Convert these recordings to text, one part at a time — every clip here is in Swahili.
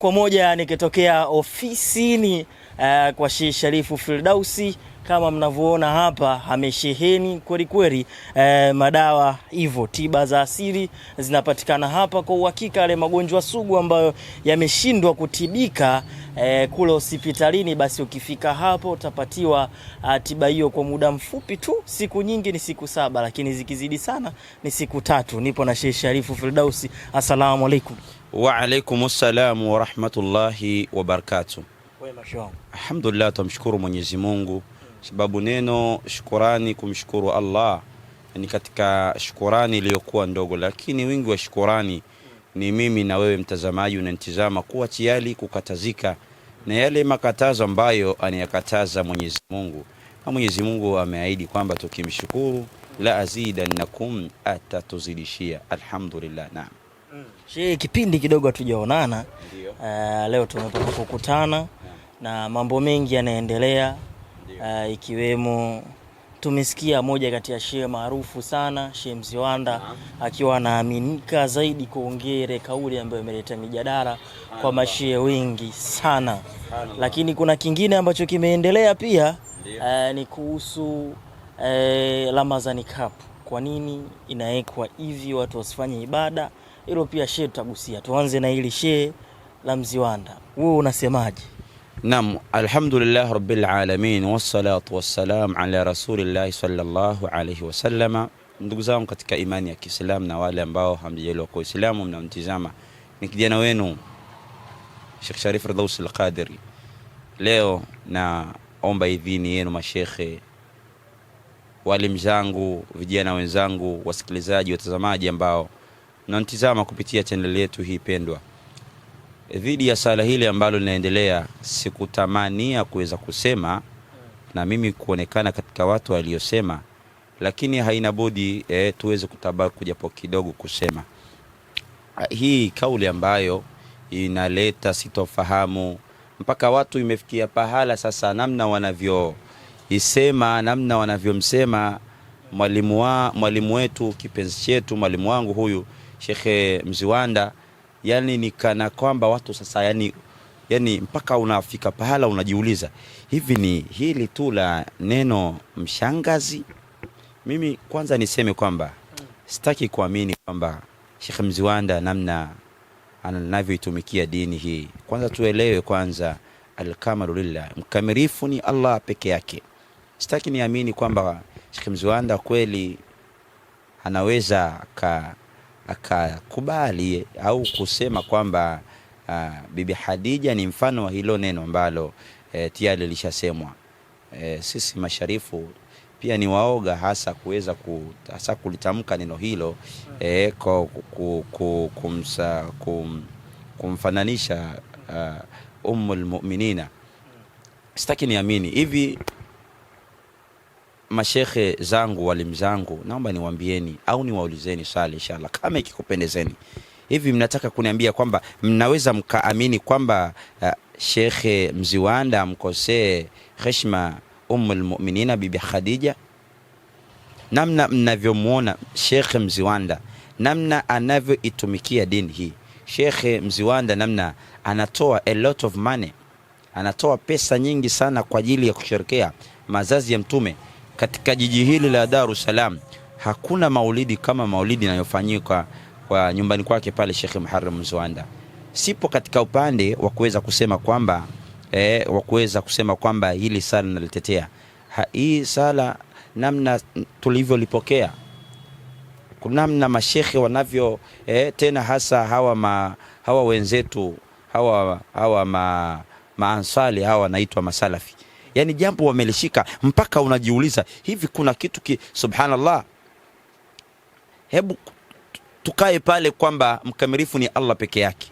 Kwa moja nikitokea ofisini kwa Sheikh Sharifu Firdausi, kama mnavyoona hapa amesheheni kweli kweli madawa hivyo, tiba za asili zinapatikana hapa kwa uhakika. Yale magonjwa sugu ambayo yameshindwa kutibika kule hospitalini, basi ukifika hapo utapatiwa tiba hiyo kwa muda mfupi tu. Siku nyingi ni siku 7, lakini zikizidi sana ni siku 3. Nipo na Sheikh Sharifu Firdausi. Assalamu alaikum. Wa alaikumussalam wa rahmatullahi wa barakatuh. Alhamdulillah, tumshukuru Mwenyezi Mungu sababu neno shukurani, kumshukuru Allah ni katika shukurani iliyokuwa ndogo, lakini wingi wa shukurani ni mimi na wewe mtazamaji unanitazama kuwa tayari kukatazika na yale makatazo ambayo anayakataza Mwenyezi Mungu. Na Mwenyezi Mungu ameahidi kwamba tukimshukuru la azidannakum, atatuzidishia. Alhamdulillah. Naam. Sheikh, kipindi kidogo hatujaonana. Leo tumepata kukutana na mambo mengi yanaendelea, ikiwemo tumesikia moja kati ya shehe maarufu sana, Sheikh Mziwanda, akiwa anaaminika zaidi kuongea kauli ambayo imeleta mijadala kwa mashehe wengi sana. Lakini kuna kingine ambacho kimeendelea pia, ni kuhusu Ramadhani Cup. Kwa nini inawekwa hivi watu wasifanye ibada? Hilo pia shehe tutagusia. Tuanze na hili shehe la Mziwanda, wewe unasemaje? Naam, alhamdulillah rabbil alamin wassalatu wassalam ala rasulillah sallallahu alayhi wasallam. Ndugu zangu katika imani ya Kiislamu na wale ambao hamjaliwa kwa Uislamu mnamtizama, ni kijana wenu Sheikh Sharif Firdausi al-Qadiri. Leo naomba idhini yenu mashekhe, walimu zangu, vijana wenzangu, wasikilizaji, watazamaji ambao mnanitazama kupitia channel yetu hii pendwa, dhidi ya sala hili ambalo linaendelea. Sikutamania kuweza kusema na mimi kuonekana katika watu waliosema, lakini haina budi tuweze kutabaruku japo kidogo kusema hii kauli ambayo inaleta sitofahamu mpaka watu imefikia pahala sasa namna wanavyoisema, namna wanavyomsema mwalimu wetu, kipenzi chetu, mwalimu wangu huyu Sheikh Mziwanda, yani ni kana kwamba watu sasa yani mpaka unafika pahala unajiuliza, hivi ni hili tu la neno mshangazi? Mimi kwanza niseme kwamba sitaki kuamini kwamba Sheikh Mziwanda namna anavyoitumikia dini hii. Kwanza tuelewe kwanza, al-kamalu lillah, mkamilifu ni Allah peke yake. Sitaki niamini kwamba Sheikh Mziwanda kweli anaweza akakubali au kusema kwamba Bibi Khadija ni mfano wa hilo neno ambalo tayari lishasemwa. Sisi masharifu pia ni waoga hasa kuweza kulitamka neno hilo, kumfananisha ummul mu'minina. Sitaki niamini hivi. Mashekhe zangu, walimu zangu, naomba niwaambieni au niwaulizeni swali inshallah kama ikikupendezeni. Hivi mnataka kuniambia kwamba mnaweza mkaamini kwamba Sheikh Mziwanda mkosee heshima ummul mu'minina Bibi Khadija? Namna mnavyomuona Sheikh Mziwanda, namna anavyoitumikia dini hii, Sheikh Mziwanda namna anatoa a lot of money, anatoa pesa nyingi sana kwa ajili ya kusherehekea mazazi ya Mtume katika jiji hili la Dar es Salaam. Hakuna maulidi kama maulidi inayofanyika kwa nyumbani kwake pale Sheikh Muharram Mziwanda. Sipo katika upande wa kuweza kusema kwamba hili sala nalitetea. Hii sala namna tulivyolipokea, kunamna mashekhe wanavyo tena hasa hawa wenzetu hawa maansali hawa wanaitwa masalafi, yani jambo wamelishika mpaka unajiuliza hivi kuna kitu subhanallah. Hebu tukae pale kwamba mkamilifu ni Allah peke yake.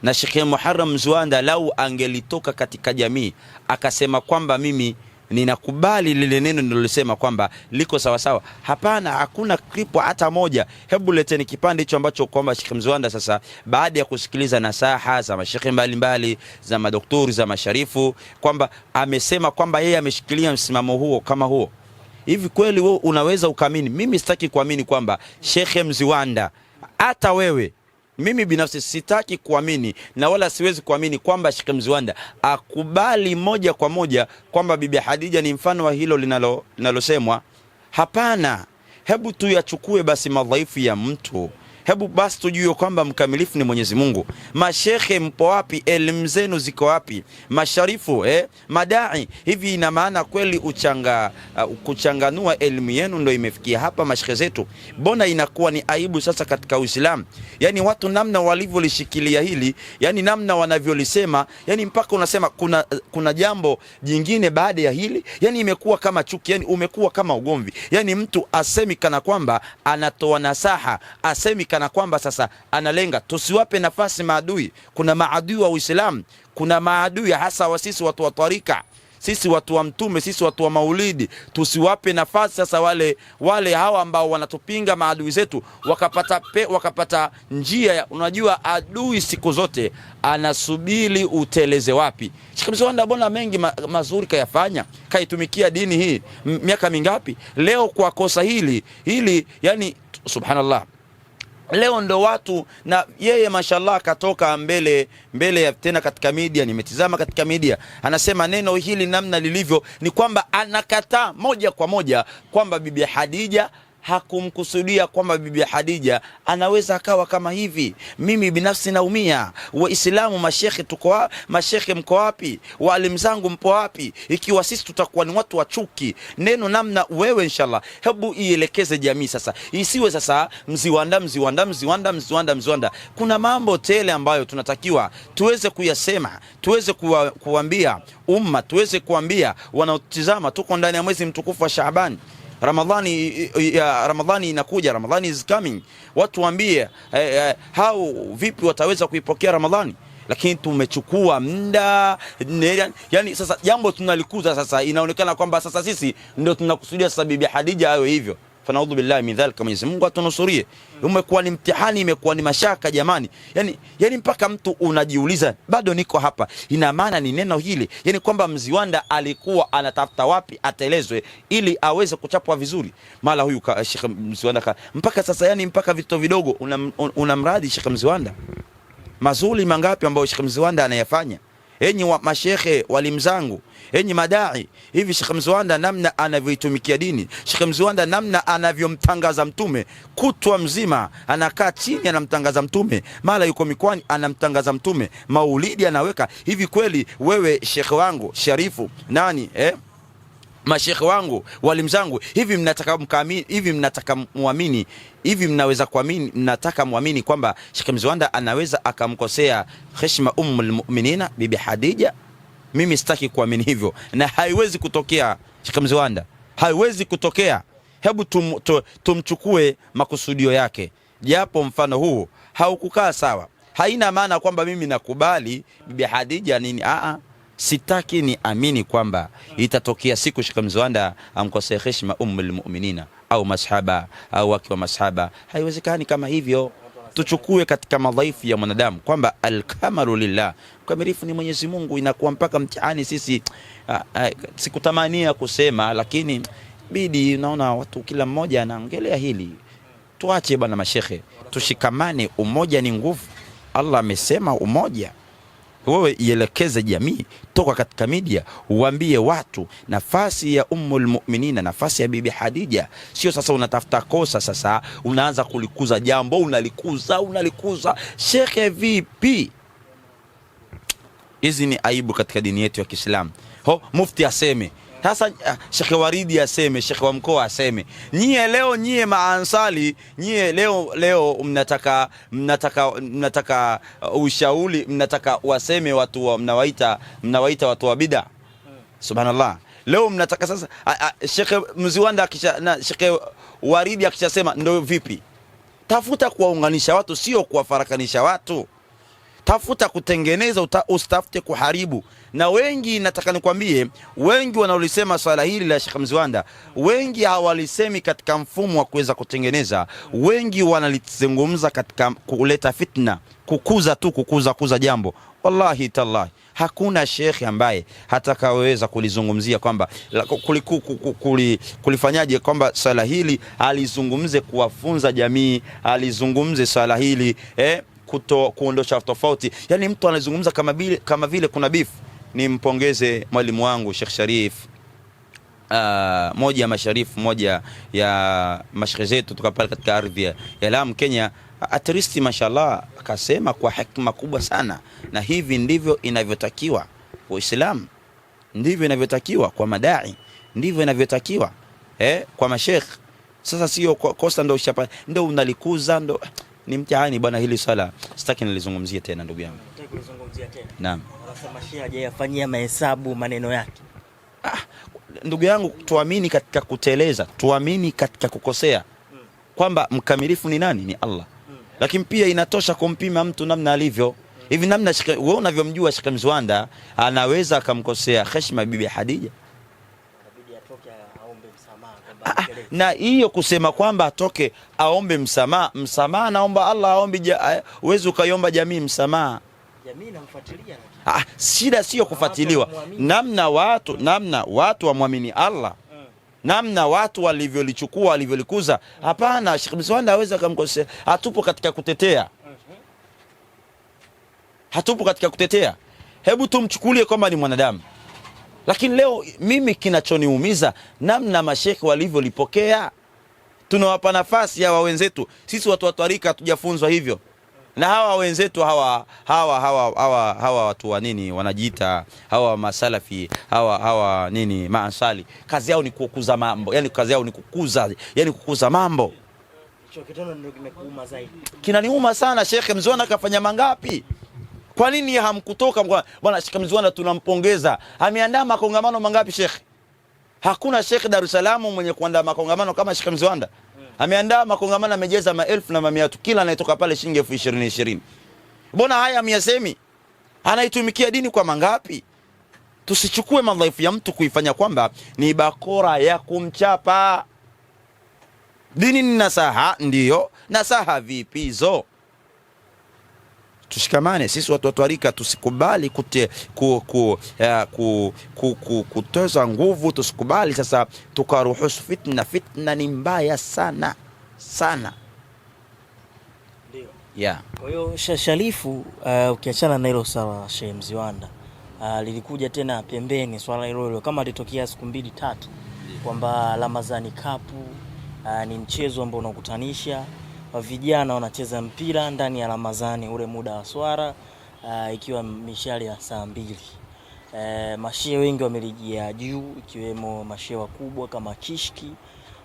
Na Sheikh Muharram Mziwanda lau angelitoka katika jamii akasema kwamba mimi ninakubali lile neno nilolisema kwamba liko sawa sawa, hapana, hakuna klipu hata moja. Hebu leteni kipande hicho ambacho kwamba Sheikh Mziwanda sasa baada ya kusikiliza nasaha za mashekhe mbalimbali, za madoktori, za masharifu, kwamba amesema kwamba yeye ameshikilia msimamo huo kama huo. Hivi kweli wewe unaweza ukaamini? Mimi sitaki kuamini kwamba Sheikh Mziwanda, hata wewe Mimi binafsi sitaki kuamini na wala siwezi kuamini kwamba Sheikh Mziwanda akubali moja kwa moja kwamba Bibi Khadija ni mfano wa hilo linalosemwa. Hapana, hebu tuyachukue basi madhaifu ya mtu. Hebu basi tujue kwamba mkamilifu ni Mwenyezi Mungu. Mashekhe mpo wapi? Elimu zenu ziko wapi? Masharifu madai, hivi ina maana kweli kuchanganua elimu yenu ndio imefikia hapa mashekhe zetu? Bona inakuwa ni aibu sasa katika Uislamu. Yani watu namna walivyolishikilia hili, yani namna wanavyolisema, yani mpaka unasema kuna jambo jingine baada ya hili, yani imekuwa kama chuki, yani umekuwa kama ugomvi. Yani mtu asemi kana kwamba anatoa nasaha, asemi kana kwamba sasa analenga. Tusiwape nafasi maadui. Kuna maadui wa Uislamu, kuna maadui hasa wa sisi watu wa tarika, sisi watu wa Mtume, sisi watu wa Maulidi. Tusiwape nafasi sasa wale hawa ambao wanatupinga maadui zetu wakapata njia. Unajua adui siku zote anasubiri uteleze wapi. Sheikh Mziwanda bona mengi mazuri kayafanya, kaitumikia dini hii miaka mingapi. Leo kwa kosa hili yani subhanallah, leo ndo watu na yeye mashallah katoka mbele ya tena katika media, nimetizama katika media, anasema neno hili namna lilivyo ni kwamba anakataa moja kwa moja kwamba Bibi Khadija hakumkusudia kwamba Bibi Khadija anaweza akawa kama hivi. Mimi binafsi naumia. Waislamu mashekhe mko wapi? Walimu zangu mpo wapi? Ikiwa sisi tutakuwa ni watu wa chuki, neno namna wewe inshallah, hebu ielekeze jamii sasa. Isiwe sasa Mziwanda. Kuna mambo tele ambayo tunatakiwa tuweze kuyasema, tuweze kuambia umma, tuweze kuambia wanaotizama. Tuko ndani ya mwezi mtukufu wa Shaaban. Ramadhani inakuja, Ramadhani is coming. Watu waambie hao vipi wataweza kuipokea Ramadhani. Lakini tumechukua muda, yani sasa jambo tunalikuza sasa, inaonekana kwamba sasa sisi ndio tunakusudia sasa Bibi Khadija awe hivyo. Fanaudhu billahi min dhalika, Mwenyezi Mungu atunusurie. Umekuwa ni mtihani, imekuwa ni mashaka jamani. Yani mpaka mtu unajiuliza bado niko hapa, ina maana ni neno hili, yani kwamba Mziwanda alikuwa anatafuta wapi atelezwe ili aweze kuchapwa vizuri. Mala huyu Sheikh Mziwanda mpaka sasa, yani mpaka vitu vidogo unamradi Sheikh Mziwanda. Mazuri mangapi ambayo Sheikh Mziwanda anayafanya. Enyi mashekhe walimu zangu, enyi madai, hivi Sheikh Mziwanda namna anavyoitumikia dini, Sheikh Mziwanda namna anavyomtangaza Mtume, kutwa mzima anakaa chini anamtangaza Mtume, mara yuko mikoani anamtangaza Mtume, maulidi anaweka. Hivi kweli wewe shekhe wangu Sharifu nani mashekhe wangu walimu zangu, hivi mnataka mkaamini, hivi mnataka muamini, hivi mnaweza kuamini, mnataka muamini kwamba Sheikh Mziwanda anaweza akamkosea heshima ummul mu'minina Bibi Khadija? Mimi sitaki kuamini hivyo, na haiwezi kutokea Sheikh Mziwanda, haiwezi kutokea. Hebu tumchukue makusudio yake, japo mfano huu haukukaa sawa. Haina maana kwamba mimi nakubali Bibi Khadija nini, sitaki ni amini kwamba itatokea siku Sheikh Mziwanda amkosea heshima ummul mu'minina au masahaba au wake wa masahaba. Haiwezekani kama hivyo. Tuchukue katika madhaifu ya mwanadamu kwamba al-kamalu lillah, kamilifu ni Mwenyezi Mungu. Inakuwa mpaka mtihani sisi. Sikutamania kusema, lakini bidi naona watu kila mmoja anaongelea hili. Tuache bwana mashekhe, tushikamane. Umoja ni nguvu. Allah amesema umoja. Wewe ielekeze jamii, toka katika media uambie watu nafasi ya ummul mu'minina, nafasi ya Bibi Khadija. Sio sasa unatafuta kosa, sasa unaanza kulikuza jambo, unalikuza. Shekhe vipi? Hizi ni aibu katika dini yetu ya Kiislamu. Mufti aseme sasa, Sheikh Waridi aseme, Sheikh wa mkoa aseme. Nyie maansali, nyie leo mnataka ushauri, mnataka waseme watu mnawaita watu wa bid'a. Subhanallah. Leo mnataka sasa Sheikh Mziwanda na Sheikh Waridi akishasema ndio vipi? Tafuta kuwaunganisha watu, sio kuwafarakanisha watu. Tafuta kutengeneza, usitafute kuharibu. Na wengi, nataka nikwambie, wengi wanaolisema swala hili la Sheikh Mziwanda, wengi hawalisemi katika mfumo wa kuweza kutengeneza. Wengi wanalizungumza katika kuleta fitna, kukuza jambo. Wallahi tallahi, hakuna shekhi ambaye hatakaweza kulizungumzia kwamba kulifanyaje, kwamba swala hili alizungumze kuwafunza jamii, alizungumze swala hili kuondosha tofauti. Yani mtu anazungumza kama vile kuna beef. Nimpongeze mwalimu wangu Sheikh Sharif, moja ya masharifu, moja ya mashaikh zetu tukapata katika ardhi ya Lamu Kenya, atristi mashallah, akasema kwa hekima kubwa sana, na hivi ndivyo inavyotakiwa Uislamu, ndivyo inavyotakiwa kwa madai, ndivyo inavyotakiwa kwa mashaikh. Sasa sio kosa ndo unalikuza, ndo ni mtihani bwana. Hili swala sitaki nilizungumzie tena ndugu yangu. Nataka kulizungumzia tena. Naam. Anasema Sheikh hajayafanyia mahesabu maneno yake. Ndugu yangu, tuamini katika kuteleza, tuamini katika kukosea, kwamba mkamilifu ni nani? Ni Allah. Lakini pia inatosha kumpima mtu namna alivyo. Hivi namna wewe unavyomjua Sheikh Mzwanda, anaweza akamkosea heshima Bibi Hadija, inabidi atoke aombe msamaha. Na hiyo kusema kwamba atoke aombe msamaha, naomba Allah aombe, uweze ukaiomba jamii msamaha. Jamii inamfuatilia. Shida sio kufuatiliwa, namna watu wamwamini Allah, namna watu walivyolichukua, walivyolikuza. Hapana, Sheikh Mzwanda aweza kumkosea. Hatupo katika kutetea, hatupo katika kutetea. Hebu tumchukulie kwamba ni mwanadamu. Lakini leo mimi kinachoniumiza namna mashekhi walivyolipokea. Tunawapa nafasi hawa wenzetu. Sisi watu wa tarika hatujafunzwa hivyo. Na hawa wenzetu hawa watu wa nini wanajiita hawa masalafi, hawa nini maasali, kazi yao ni kukuza mambo, yani kazi yao ni kukuza mambo. Hicho kitendo ndio kimekuuma zaidi. Kinaniuma sana. Sheikh Mzwanda kafanya mangapi? Kwa nini hamkutoka bwana? Sheikh Mzwanda tunampongeza, ameandaa makongamano mangapi Sheikh? Hakuna Sheikh Dar es Salaam mwenye kuandaa makongamano kama Sheikh Mzwanda. Ameandaa makongamano, amejeza maelfu na mamia, kila anayetoka pale shilingi 20,000. Mbona haya amyasemi? Anaitumikia dini kwa mangapi? Tusichukue madhaifu ya mtu kuifanya kwamba ni bakora ya kumchapa. Dini ni nasaha, ndiyo. Nasaha vipi hizo? Tushikamane sisi watu wa tarika, tusikubali kutoza nguvu, tusikubali sasa tukaruhusu fitna. Fitna ni mbaya sana sana. Ndio. Yeah. Kwa hiyo Sharifu, ukiachana na hilo sawa, Sheikh Mzwanda lilikuja tena pembeni swala hilo kama litokea siku 2-3 kwamba Ramadhani Cup ni mchezo ambao unakutanisha vijana wanacheza mpira ndani ya Ramadhani, ule muda wa swala, ikiwa mishale ya saa 2. Mashehe wengi wamelijia juu, ikiwemo mashehe wakubwa kama Kishki.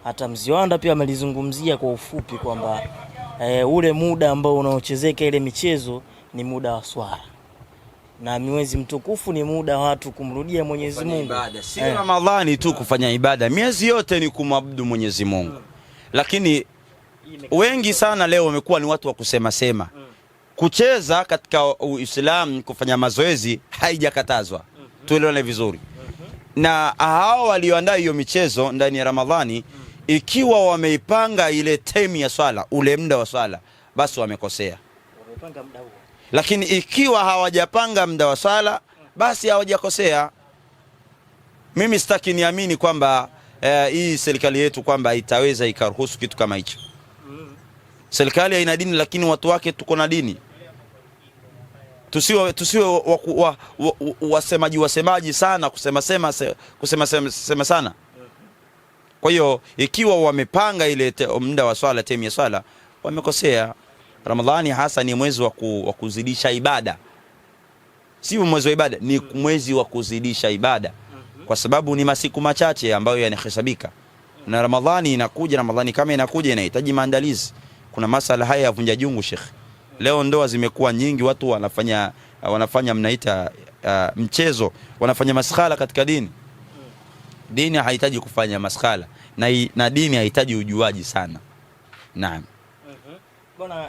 Hata Mzwanda pia amelizungumzia kwa ufupi kwamba ule muda ambao unaochezeka ile michezo ni muda wa swala, na miezi mtukufu ni muda watu kumrudia Mwenyezi Mungu. Si Ramadhani tu kufanya ibada, miezi yote ni kumwabudu Mwenyezi Mungu. Lakini wengi sana leo wamekuwa ni watu wa kusema sema. Kucheza katika Uislamu, kufanya mazoezi haijakatazwa. Tuelewane vizuri. Na hao walioandaa hiyo michezo ndani ya Ramadhani, ikiwa wameipanga ile time ya swala, ule muda wa swala, basi wamekosea. Wamepanga muda huo. Lakini ikiwa hawajapanga muda wa swala, basi hawajakosea. Mimi sitaki niamini kwamba hii serikali yetu kwamba itaweza ikaruhusu kitu kama hicho. Serikali haina dini, lakini watu wake tuko na dini. Tusiwe wasemaji sana, kusema sana. Kwa hiyo ikiwa wamepanga ile muda wa swala, time ya swala, wamekosea. Ramadhani hasa ni mwezi wa kuzidisha ibada. Si mwezi wa ibada, ni mwezi wa kuzidisha ibada. Kwa sababu ni masiku machache ambayo yanahesabika. Na Ramadhani inakuja, Ramadhani kama inakuja inahitaji maandalizi. Kuna masala haya ya vunja jungu Sheikh. Leo ndoa zimekuwa nyingi, watu wanafanya mnaita mchezo, wanafanya maskhala katika dini. Dini haihitaji kufanya maskhala, na dini haihitaji ujuaji sana. Naam. Bwana